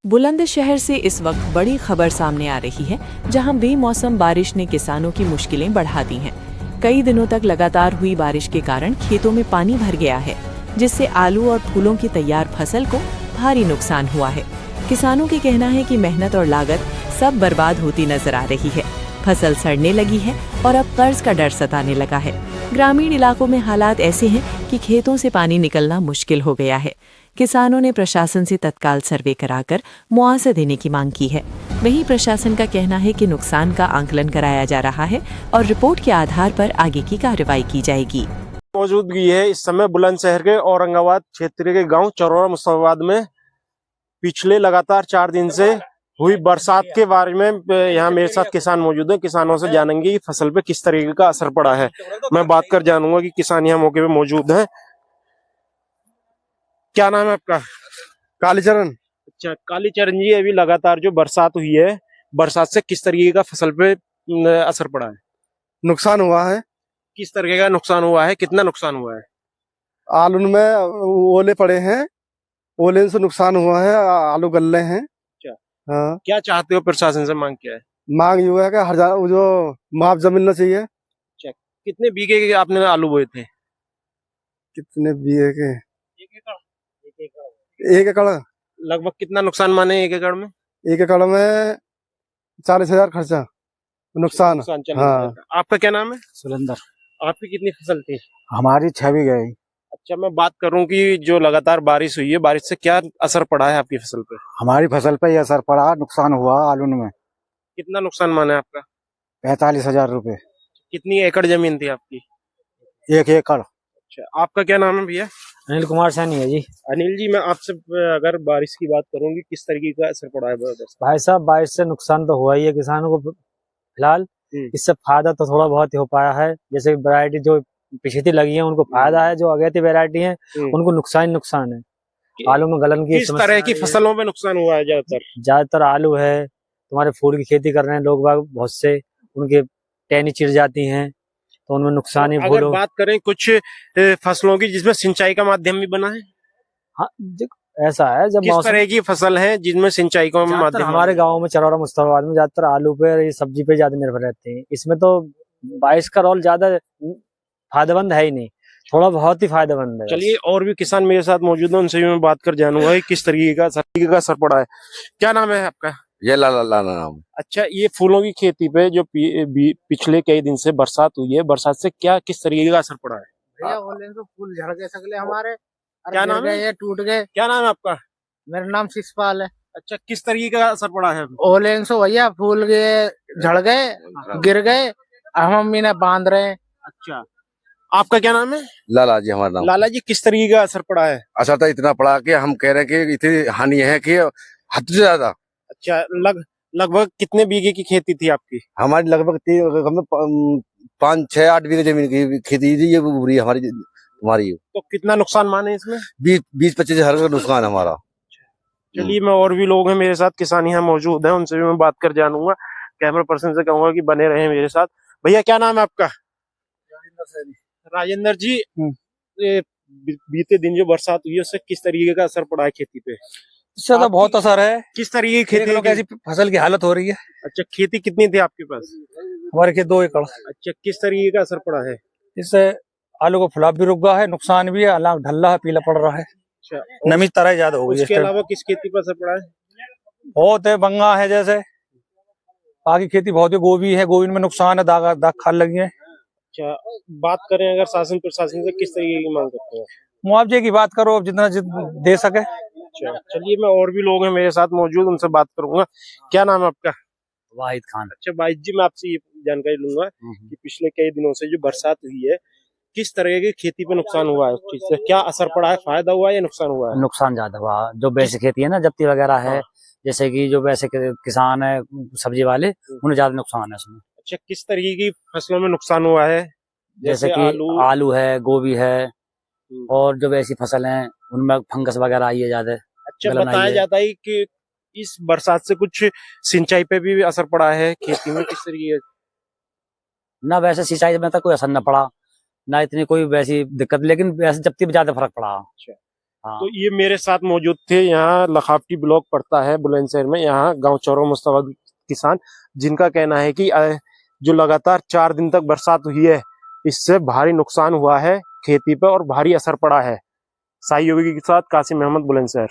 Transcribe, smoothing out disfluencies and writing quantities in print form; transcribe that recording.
बुलंदशहर से इस वक्त बड़ी खबर सामने आ रही है, जहां बेमौसम बारिश ने किसानों की मुश्किलें बढ़ा दी हैं। कई दिनों तक लगातार हुई बारिश के कारण खेतों में पानी भर गया है, जिससे आलू और फूलों की तैयार फसल को भारी नुकसान हुआ है। किसानों का कहना है कि मेहनत और लागत सब बर्बाद होती नजर आ रही है। फसल सड़ने लगी है और अब कर्ज का डर सताने लगा है। ग्रामीण इलाकों में हालात ऐसे हैं कि खेतों से पानी निकलना मुश्किल हो गया है। किसानों ने प्रशासन से तत्काल सर्वे कराकर मुआवजा देने की मांग की है। वहीं प्रशासन का कहना है कि नुकसान का आंकलन कराया जा रहा है और रिपोर्ट के आधार पर आगे की कार्रवाई की जाएगी। मौजूदगी है इस समय बुलंदशहर के औरंगाबाद क्षेत्र के गांव चरौरा मुस्तफाबाद में पिछले लगातार 4 दिन से हुई बरसात के बारे में यहाँ मेरे साथ किसान मौजूद हैं। किसानों से जानेंगे कि फसल पे किस तरीके का असर पड़ा है। मैं बात कर जानूंगा कि किसान यहाँ मौके पे मौजूद हैं। क्या नाम है आपका? कालीचरण। अच्छा, कालीचरण जी, अभी लगातार जो बरसात हुई है, बरसात से किस तरीके का फसल पे असर पड़ा है? नुकसान हुआ है। किस तरीके का नुकसान हुआ है? कितना नुकसान हुआ है? आलू में ओले पड़े हैं, ओले से नुकसान हुआ है, आलू गल्ले हैं। अच्छा, हाँ। क्या चाहते हो? प्रशासन से मांग क्या है? मांग ये है कि जो मुआवजा मिलना चाहिए। अच्छा, कितने बीघे के आपने आलू बोए थे? कितने बीघे के? 1 एकड़। 1 एकड़। लगभग कितना नुकसान माने 1 एकड़ में? 1 एकड़ में 40,000 खर्चा नुकसान। हाँ। आपका क्या नाम है? सुरेंद्र। आपकी कितनी फसल थी? हमारी 6 बीघे है। अच्छा, मैं बात करूं कि जो लगातार बारिश हुई है, बारिश से क्या असर पड़ा है आपकी फसल पे? हमारी फसल पे ये असर पड़ा, नुकसान हुआ आलू में। कितना नुकसान माने आपका? 45,000 रुपए। कितनी एकड़ जमीन थी आपकी? 1 एकड़। अच्छा, आपका क्या नाम है भैया? अनिल कुमार सैनी है जी। अनिल जी, मैं आपसे अगर बारिश की बात करूंगी, किस तरीके का असर पड़ा है भाई साहब, बारिश से नुकसान तो हुआ ही है किसानों को फिलहाल। इससे फायदा तो थोड़ा बहुत ही हो पाया है। जैसे वैरायटी जो पिछली लगी है उनको फायदा है, जो अगेती वैरायटी है उनको नुकसान है। आलू में गलन की किस तरह की फसलों में नुकसान हुआ है? ज्यादातर आलू है। तुम्हारे फूल की खेती कर रहे हैं लोग बाग बहुत से, उनके टहनी चिर जाती हैं तो उनमें नुकसान ही। अगर बात करें कुछ फसलों की जिसमें सिंचाई का माध्यम भी बना है? हाँ, ऐसा है। जब किस तरह की फसल है जिनमें सिंचाई का माध्यम? हमारे गांव में चरौरा मुस्तफाबाद में ज्यादातर आलू पे ये सब्जी पे ज्यादा निर्भर रहते हैं। इसमें तो बारिश का रोल ज्यादा फायदेमंद है ही नहीं, थोड़ा बहुत ही फायदेमंद है। चलिए, और भी किसान मेरे साथ मौजूद है, उनसे भी मैं बात कर जानूंगा कि किस तरीके का असर पड़ा है। क्या नाम है आपका? ये लाला नाम। अच्छा, ये फूलों की खेती पे जो पिछले कई दिन से बरसात हुई है, बरसात से क्या किस तरीके का असर पड़ा है? भैया बोले तो फूल झड़ गए सगले हमारे। क्या नाम है? ये टूट गए। क्या नाम है आपका? मेरा नाम शिषपाल है। अच्छा, किस तरीके का असर पड़ा है? ओलेन सो भैया फूल गए, झड़ गए, गिर गए, हम मम्मी ने बांध रहे हैं। अच्छा, आपका क्या नाम है? लाला जी हमारा नाम। लाला जी, किस तरीके का असर पड़ा है? असर तो इतना पड़ा कि हम कह रहे हैं कि इतनी हानि है कि हद से ज्यादा। अच्छा, लगभग कितने बीघे की खेती थी आपकी? हमारी लगभग 5, 6, 8 बीघे जमीन की खेती थी। ये बुरी हमारी। तो कितना नुकसान माने इसमें? 20-25 हजार का नुकसान हमारा। चलिए, मैं और भी लोग हैं मेरे साथ, किसान यहाँ मौजूद हैं, उनसे भी मैं बात कर जानूंगा। कैमरा पर्सन से कहूंगा कि बने रहे मेरे साथ। भैया, क्या नाम है आपका? राजेंद्र जी, बीते दिन जो बरसात हुई है उससे किस तरीके का असर पड़ा है खेती पे? इससे तो बहुत असर है। किस तरीके की खेती? कैसी फसल की हालत हो रही है। अच्छा, खेती कितनी थी आपके पास? हमारे खेत 2 एकड़। अच्छा, किस तरीके का असर पड़ा है? इससे आलू का फुलाव भी रुक गया है, नुकसान भी है, अलाव ढल्ला है, पीला पड़ रहा है। अच्छा, नमी तरह ज्यादा हो गई। इसके अलावा किस खेती पर असर पड़ा है? बहुत है, बंगा है, जैसे बाकी खेती बहुत है। गोभी है, गोभी में नुकसान है, दाग खाल लगी है। अच्छा, बात करें अगर शासन प्रशासन से, किस तरीके की मांग करते हैं? मुआवजे की बात करो, जितना दे सके। अच्छा, चलिए, मैं और भी लोग हैं मेरे साथ मौजूद, उनसे बात करूंगा। क्या नाम है आपका? वाहिद खान। अच्छा वाहिद जी, मैं आपसे ये जानकारी लूंगा कि पिछले कई दिनों से जो बरसात हुई है, किस तरह की खेती पे नुकसान हुआ है? उस चीज से क्या असर पड़ा है? फायदा हुआ है या नुकसान हुआ है? नुकसान ज्यादा हुआ। जो वैसे खेती है ना, जब्ती वगैरह है, जैसे कि जो वैसे किसान है सब्जी वाले, उन्हें ज्यादा नुकसान है उसमें। अच्छा, किस तरीके की फसलों में नुकसान हुआ है? जैसे कि आलू है, गोभी है, और जो वैसी फसल है उनमें फंगस वगैरह आई है ज्यादा। अच्छा, बताया जाता है कि इस बरसात से कुछ सिंचाई पे भी असर पड़ा है खेती में, किस तरीके? ना वैसे सिंचाई में तो कोई असर न पड़ा, ना इतनी कोई वैसी दिक्कत, लेकिन वैसे जब्ती में ज्यादा फर्क पड़ा। अच्छा, हाँ। तो ये मेरे साथ मौजूद थे, यहाँ लखावटी ब्लॉक पड़ता है बुलंदशहर में, यहाँ गांव चौरो मुस्तफाबाद किसान, जिनका कहना है कि जो लगातार 4 दिन तक बरसात हुई है, इससे भारी नुकसान हुआ है खेती पे और भारी असर पड़ा है। साई योगी के साथ कासिम अहमद, बुलंदशहर।